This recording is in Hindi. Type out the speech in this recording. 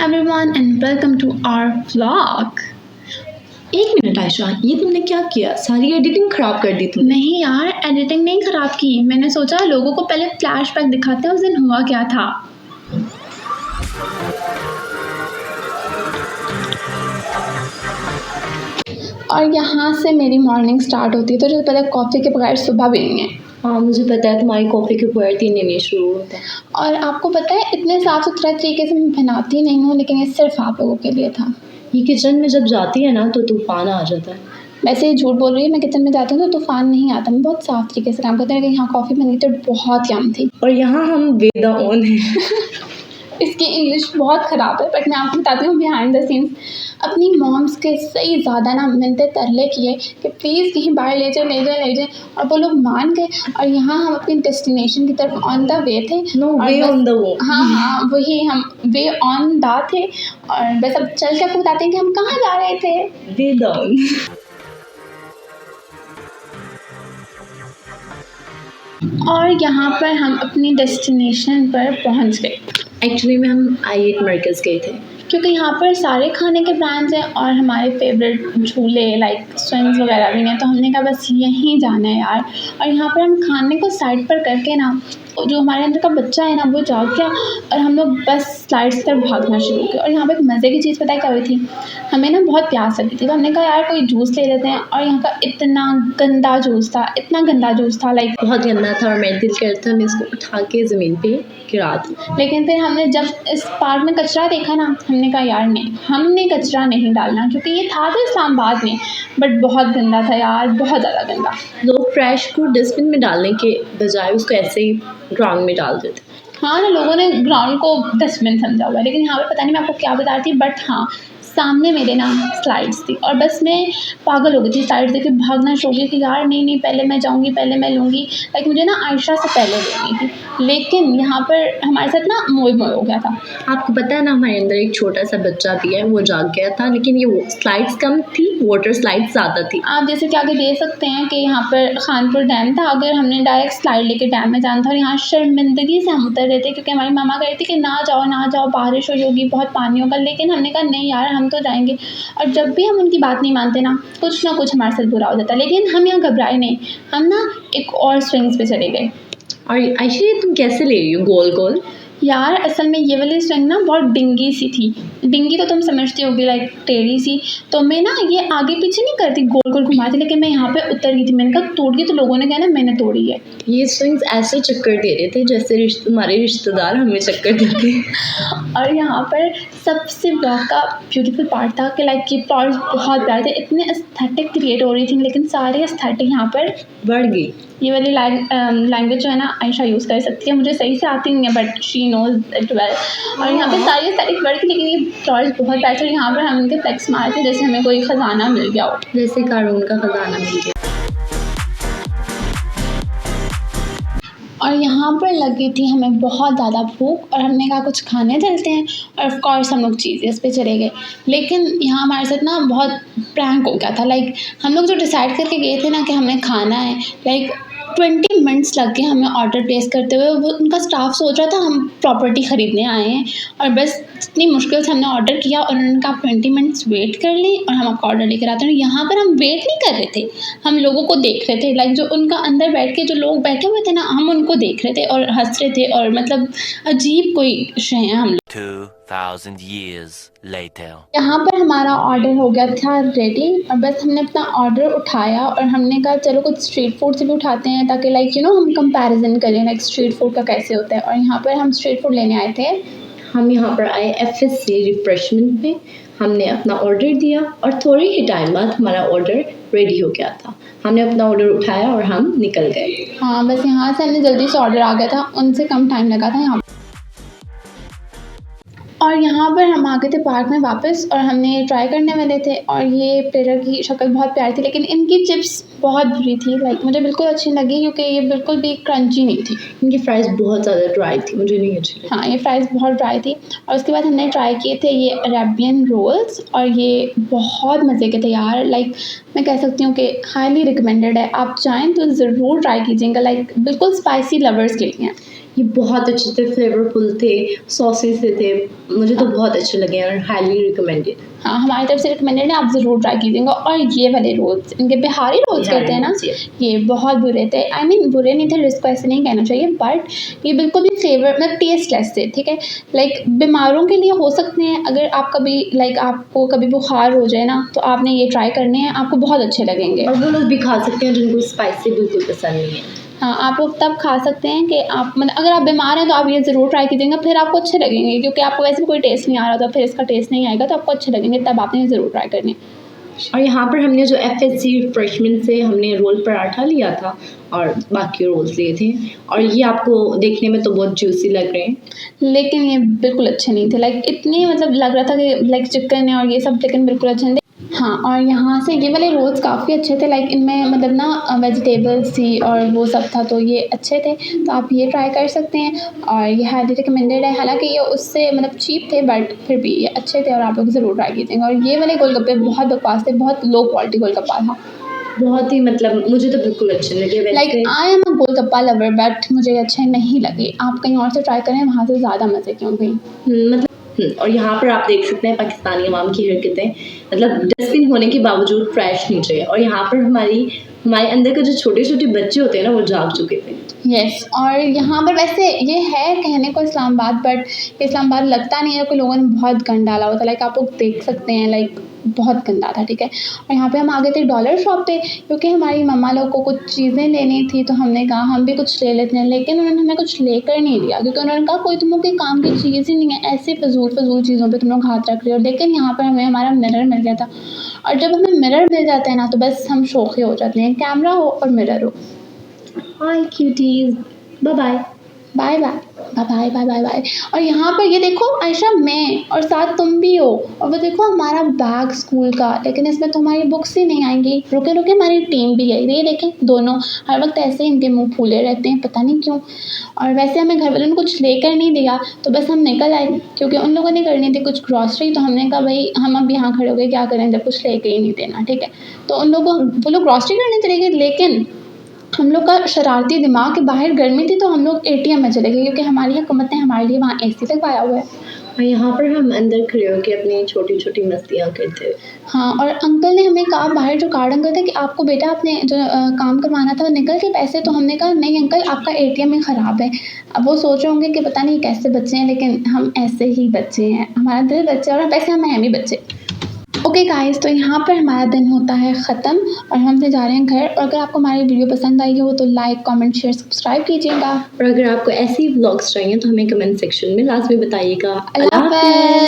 everyone and welcome to our vlog. एक मिनट आयशा, ये तुमने क्या किया? सारी एडिटिंग खराब कर दी तुमने। नहीं यार, एडिटिंग नहीं खराब की। मैंने सोचा लोगों को पहले फ्लैशबैक दिखाते हैं उस दिन हुआ क्या था। और यहाँ से मेरी मॉर्निंग स्टार्ट होती है, तो जो पहले कॉफ़ी के बगैर सुबह भी नहीं है। हाँ, मुझे पता है तुम्हारी कॉफ़ी के बगैर 3 दिन शुरू होता है। और आपको पता है इतने साफ़ सुथरा तरीके से मैं बनाती नहीं हूँ, लेकिन ये सिर्फ आप लोगों के लिए था। ये किचन में जब जाती है ना तो तूफान आ जाता है। वैसे ही झूठ बोल रही है, मैं किचन में जाती हूँ तो तूफान नहीं आता। मैं बहुत साफ़ तरीके से काम करती हूँ। लेकिन यहाँ कॉफ़ी बनी तो बहुत यम थी। और यहाँ हम वेद ऑन है। इसकी इंग्लिश बहुत ख़राब है, बट मैं आपको बताती हूँ बिहाइंड द सीन्स। अपनी मॉम्स के सही ज़्यादा ना मिन्नतें तरले किए कि प्लीज़ कहीं बाहर ले जाए, और वो लोग मान गए। और यहाँ हम अपनी डेस्टिनेशन की तरफ ऑन द वे थे। वे ऑन द वो। हाँ, वही हम वे ऑन द थे। और बस अब चल के आपको बताते हैं कि हम कहाँ जा रहे थे। वेद ऑन। और यहाँ पर हम अपनी डेस्टिनेशन पर पहुँच गए। एक्चुअली में हम I8 मरकज़ गए थे, क्योंकि यहाँ पर सारे खाने के ब्रांड्स हैं और हमारे फेवरेट झूले लाइक स्विंग्स वगैरह भी हैं, तो हमने कहा बस यहीं जाना है यार। और यहाँ पर हम खाने को साइड पर करके ना, जो हमारे अंदर का बच्चा है ना वो जाग गया और हम लोग बस स्लाइड्स की तरफ भागना शुरू किया। और यहाँ पर एक मज़े की चीज़ पता है क्या हुई थी? हमें ना बहुत प्यास लगी थी, तो हमने कहा यार कोई जूस ले लेते हैं। और यहाँ का इतना गंदा जूस था लाइक बहुत गंदा था। और मेरा दिल करता था मैं इसको उठा के ज़मीन पे गिरा दूँ। लेकिन फिर हमने जब इस पार्क में कचरा देखा ना, हमने कहा यार नहीं, हमने कचरा नहीं डालना, क्योंकि ये था तो इस्लामाबाद में, बट बहुत गंदा था यार, बहुत ज़्यादा गंदा। लोग ट्रैश को डस्टबिन में डालने के बजाय उसको ऐसे ही ग्राउंड में डाल देते। हाँ ना, लोगों ने ग्राउंड को डस्टबिन समझा हुआ है, लेकिन यहाँ पे पता नहीं मैं आपको क्या बता रही थी, बट हाँ सामने मेरे ना स्लाइड्स थी और बस मैं पागल हो गई थी स्लाइड्स देख के। भागना शुरू किया कि यार नहीं पहले मैं जाऊँगी, पहले मैं लूँगी। लाइक मुझे ना आयशा से पहले लेनी थी, लेकिन यहाँ पर हमारे साथ ना मोह हो गया था। आपको पता है ना, हमारे अंदर एक छोटा सा बच्चा भी है, वो जाग गया था। लेकिन ये स्लाइड्स कम थी, वाटर स्लाइड्स ज़्यादा थी। आप जैसे कि आगे देख सकते हैं कि यहाँ पर खानपुर डैम था। अगर हमने डायरेक्ट स्लाइड लेके डैम में जाना था, और यहाँ शर्मिंदगी से हम उतर रहे थे क्योंकि हमारी मामा कह रही थी कि ना जाओ, बारिश हो जाएगी, बहुत पानी होगा। लेकिन हमने कहा नहीं यार, हम तो जाएंगे। और जब भी हम उनकी बात नहीं मानते ना कुछ हमारे साथ बुरा हो जाता है। लेकिन हम यहाँ घबराए नहीं, हम ना एक और स्विंग्स पे चले गए। और आयशा, तुम कैसे ले रही हो गोल गोल? यार असल में ये वाली स्विंग ना बहुत डिंगी सी थी। डिंगी तो तुम समझती होगी, लाइक टेढ़ी सी। तो मैं ना ये आगे पीछे नहीं करती, गोल गोल घुमाती, लेकिन मैं यहाँ पे उतर गई थी। मैंने कहा टूट गई, तो लोगों ने कहा ना मैंने तोड़ी है। ये स्विंग्स ऐसे चक्कर दे रहे थे जैसे हमारे रिश्तेदार हमें चक्कर देते। और यहाँ पर सबसे ब्लॉग का ब्यूटीफुल पार्ट था कि लाइक ये प्लॉट्स बहुत प्यारे थे, इतने एस्थेटिक क्रिएट हो रही थी, लेकिन सारे एस्थेटिक यहाँ पर बढ़ गई। ये वाली लैंग्वेज जो है ना आयशा यूज़ कर सकती है, मुझे सही से आती नहीं है, but she knows it well. और यहाँ पे सारी एस्थेटिक वर्ड थी, लेकिन ये प्लॉट्स बहुत प्यारे थे। यहाँ पर हम उनके फ्लेक्स मारे थे जैसे हमें कोई ख़जाना मिल गया हो, जैसे कारून का ख़जाना मिल गया। और यहाँ पर लगी थी हमें बहुत ज़्यादा भूख, और हमने कहा कुछ खाने चलते हैं। और ऑफ कोर्स हम लोग चीज़ पे चले गए। लेकिन यहाँ हमारे साथ ना बहुत प्रैंक हो गया था। लाइक हम लोग जो डिसाइड करके गए थे ना कि हमें खाना है, लाइक 20 मिनट्स लग गए हमें ऑर्डर प्लेस करते हुए। वो उनका स्टाफ सोच रहा था हम प्रॉपर्टी ख़रीदने आए हैं, और बस इतनी मुश्किल से हमने ऑर्डर किया और उन्होंने कहा 20 मिनट्स वेट कर लें और हम आपका ऑर्डर लेकर आते हैं। यहाँ पर हम वेट नहीं कर रहे थे, हम लोगों को देख रहे थे। लाइक जो उनका अंदर बैठ के जो लोग बैठे हुए थे ना, हम उनको देख रहे थे और हंस रहे थे, और मतलब अजीब कोई शय है हम लोग। 2000 years later. यहाँ पर हमारा ऑर्डर हो गया था रेडी, और बस हमने अपना ऑर्डर उठाया और हमने कहा चलो कुछ स्ट्रीट फूड से भी उठाते हैं, ताकि लाइक हम कंपैरिजन करें लाइक स्ट्रीट फूड का कैसे होता है। और यहाँ पर हम स्ट्रीट फूड लेने आए थे। हम यहाँ पर आए FS से रिफ्रेशमेंट में। हमने अपना ऑर्डर दिया और थोड़े ही टाइम बाद हमारा ऑर्डर रेडी हो गया था। हमने अपना ऑर्डर उठाया और हम निकल गए। हाँ, बस यहाँ से हमें जल्दी से ऑर्डर आ गया था, उनसे कम टाइम लगा था यहाँ। और यहाँ पर हम आ गए थे पार्क में वापस, और हमने ट्राई करने वाले थे। और ये प्लेटर की शक्ल बहुत प्यारी थी, लेकिन इनकी चिप्स बहुत बुरी थी। लाइक मुझे बिल्कुल अच्छी लगी क्योंकि ये बिल्कुल भी क्रंची नहीं थी। इनकी फ्राइज़ बहुत ज़्यादा ड्राई थी, मुझे नहीं अच्छी लगी। हाँ, ये फ्राइज़ बहुत ड्राई थी। और उसके बाद हमने ट्राई किए थे ये अरेबियन रोल्स, और ये बहुत मज़े के थे यार। लाइक मैं कह सकती हूँ कि हाईली रिकमेंडेड है, आप चाहें तो ज़रूर ट्राई कीजिएगा। लाइक बिल्कुल स्पाइसी लवर्स के लिए हैं। ये बहुत अच्छे थे, फ्लेवरफुल थे, सॉसी से थे, मुझे तो बहुत अच्छे लगे और हाईली रिकमेंडेड। हाँ, हमारी तरफ से रिकमेंडेड है, आप ज़रूर ट्राई कीजिएगा। और ये वाले रोल्स, इनके बिहारी रोल्स कहते हैं ना, ये बहुत बुरे थे। आई मीन बुरे नहीं थे, इसको ऐसे नहीं कहना चाहिए, बट ये बिल्कुल भी फ्लेवर मतलब टेस्टलेस थे, ठीक है। लाइक बीमारों के लिए हो सकते हैं, अगर आप कभी लाइक आपको कभी बुखार हो जाए ना, तो आपने ये ट्राई करने हैं, आपको बहुत अच्छे लगेंगे। और वो लोग भी खा सकते हैं जिनको स्पाइसी बिल्कुल पसंद नहीं है। हाँ, आप लोग तब खा सकते हैं कि आप मतलब अगर आप बीमार हैं तो आप ये ज़रूर ट्राई कीजिएगा, फिर आपको अच्छे लगेंगे, क्योंकि आपको वैसे भी कोई टेस्ट नहीं आ रहा था, फिर इसका टेस्ट नहीं आएगा तो आपको अच्छे लगेंगे, तब आपने ज़रूर ट्राई करने। और यहाँ पर हमने जो FSC रिफ्रेशमेंट से हमने रोल पराठा लिया था और बाकी रोल्स लिए थे, और ये आपको देखने में तो बहुत जूसी लग रहे हैं, लेकिन ये बिल्कुल अच्छे नहीं थे। लाइक इतने मतलब लग रहा था कि लाइक चिकन है और ये सब, लेकिन बिल्कुल अच्छे नहीं थे। हाँ, और यहाँ से ये वाले रोल्स काफ़ी अच्छे थे, लाइक इनमें मतलब ना वेजिटेबल्स थी और वो सब था, तो ये अच्छे थे, तो आप ये ट्राई कर सकते हैं और ये हाईली रिकमेंडेड है। हालांकि ये उससे मतलब चीप थे, बट फिर भी ये अच्छे थे और आप लोग ज़रूर ट्राई कीजिएगा। और ये वाले गोलगप्पे बहुत बकवास थे, बहुत लो क्वालिटी गोलगप्पा था। बहुत ही मतलब मुझे तो बिल्कुल अच्छे लगे। वैसे like I am a golgappa lover, but मुझे अच्छे नहीं लगे। आप कहीं और से ट्राई करें, वहाँ से ज़्यादा मज़े के होंगे। मतलब और यहाँ पर आप देख सकते हैं पाकिस्तानी अवाम की हरकतें, मतलब डस्टबिन होने के बावजूद ट्रैश नीचे है, और यहाँ पर हमारे अंदर के जो छोटे छोटे बच्चे होते हैं ना, वो जाग चुके थे। यस, और यहाँ पर वैसे ये है कहने को इस्लामाबाद, बट इस्लामाबाद लगता नहीं है कि लोगों ने बहुत गंद डाला हुआ था। लाइक आप लोग देख सकते हैं, लाइक बहुत गंदा था, ठीक है। और यहाँ पे हम आ गए थे डॉलर शॉप पे, क्योंकि हमारी मम्मा लोग को कुछ चीज़ें लेनी थी, तो हमने कहा हम भी कुछ ले लेते हैं, लेकिन उन्होंने हमें कुछ लेकर नहीं दिया, क्योंकि उन्होंने कहा कोई तुम लोग के काम की चीज़ ही नहीं है, ऐसे फजूल चीज़ों पे तुम लोग हाथ रख रहे हो। लेकिन यहाँ पर हमें हमारा मिरर मिल गया था, और जब हमें मिरर मिल जाता है ना, तो बस हम शौक़ी हो जाते हैं, कैमरा हो और मिरर हो। Hi cuties, bye bye bye bye bye bye bye bye bye. और यहाँ पर ये देखो आयशा, मैं और साथ तुम भी हो, और वो देखो हमारा बैग स्कूल का, लेकिन इसमें तो हमारी बुक्स ही नहीं आएंगी। रुके रुके, हमारी टीम भी आई, ये देखें दोनों हर वक्त ऐसे ही इनके मुंह फूले रहते हैं, पता नहीं क्यों। और वैसे हमें घर वालों ने कुछ लेकर नहीं दिया, तो बस हम निकल आए, क्योंकि उन लोगों ने करनी थी कुछ ग्रॉसरी, तो हमने कहा भाई हम अब यहाँ खड़े हो गए, क्या करें जब कुछ लेके ही नहीं देना, ठीक है। तो वो लोग ग्रॉसरी करने चले गए, लेकिन हम लोग का शरारती दिमाग के बाहर गर्मी थी, तो हम लोग ATM में चले गए, क्योंकि हमारी हुकूमत ने हमारे लिए वहाँ AC लगवाया हुआ है। और यहाँ पर हम अंदर खड़े होकर अपनी छोटी छोटी मस्तियाँ करते हुए। हाँ, और अंकल ने हमें कहा, बाहर जो कार्ड अंकल थे, कि आपको बेटा अपने जो काम करवाना था वो निकल के पैसे, तो हमने कहा नहीं अंकल, आपका ATM ही ख़राब है। अब वो सोच रहे होंगे कि पता नहीं कैसे बच्चे हैं, लेकिन हम ऐसे ही बच्चे हैं, हमारा दिल बच्चे और वैसे हम हैं भी बच्चे। ओके गाइस, तो यहाँ पर हमारा दिन होता है ख़त्म और हम से जा रहे हैं घर। और अगर आपको हमारी वीडियो पसंद आई हो तो लाइक, कमेंट, शेयर, सब्सक्राइब कीजिएगा। और अगर आपको ऐसी व्लॉग्स चाहिए तो हमें कमेंट सेक्शन में लाजमी बताइएगा। अल्लाह हाफ़िज़।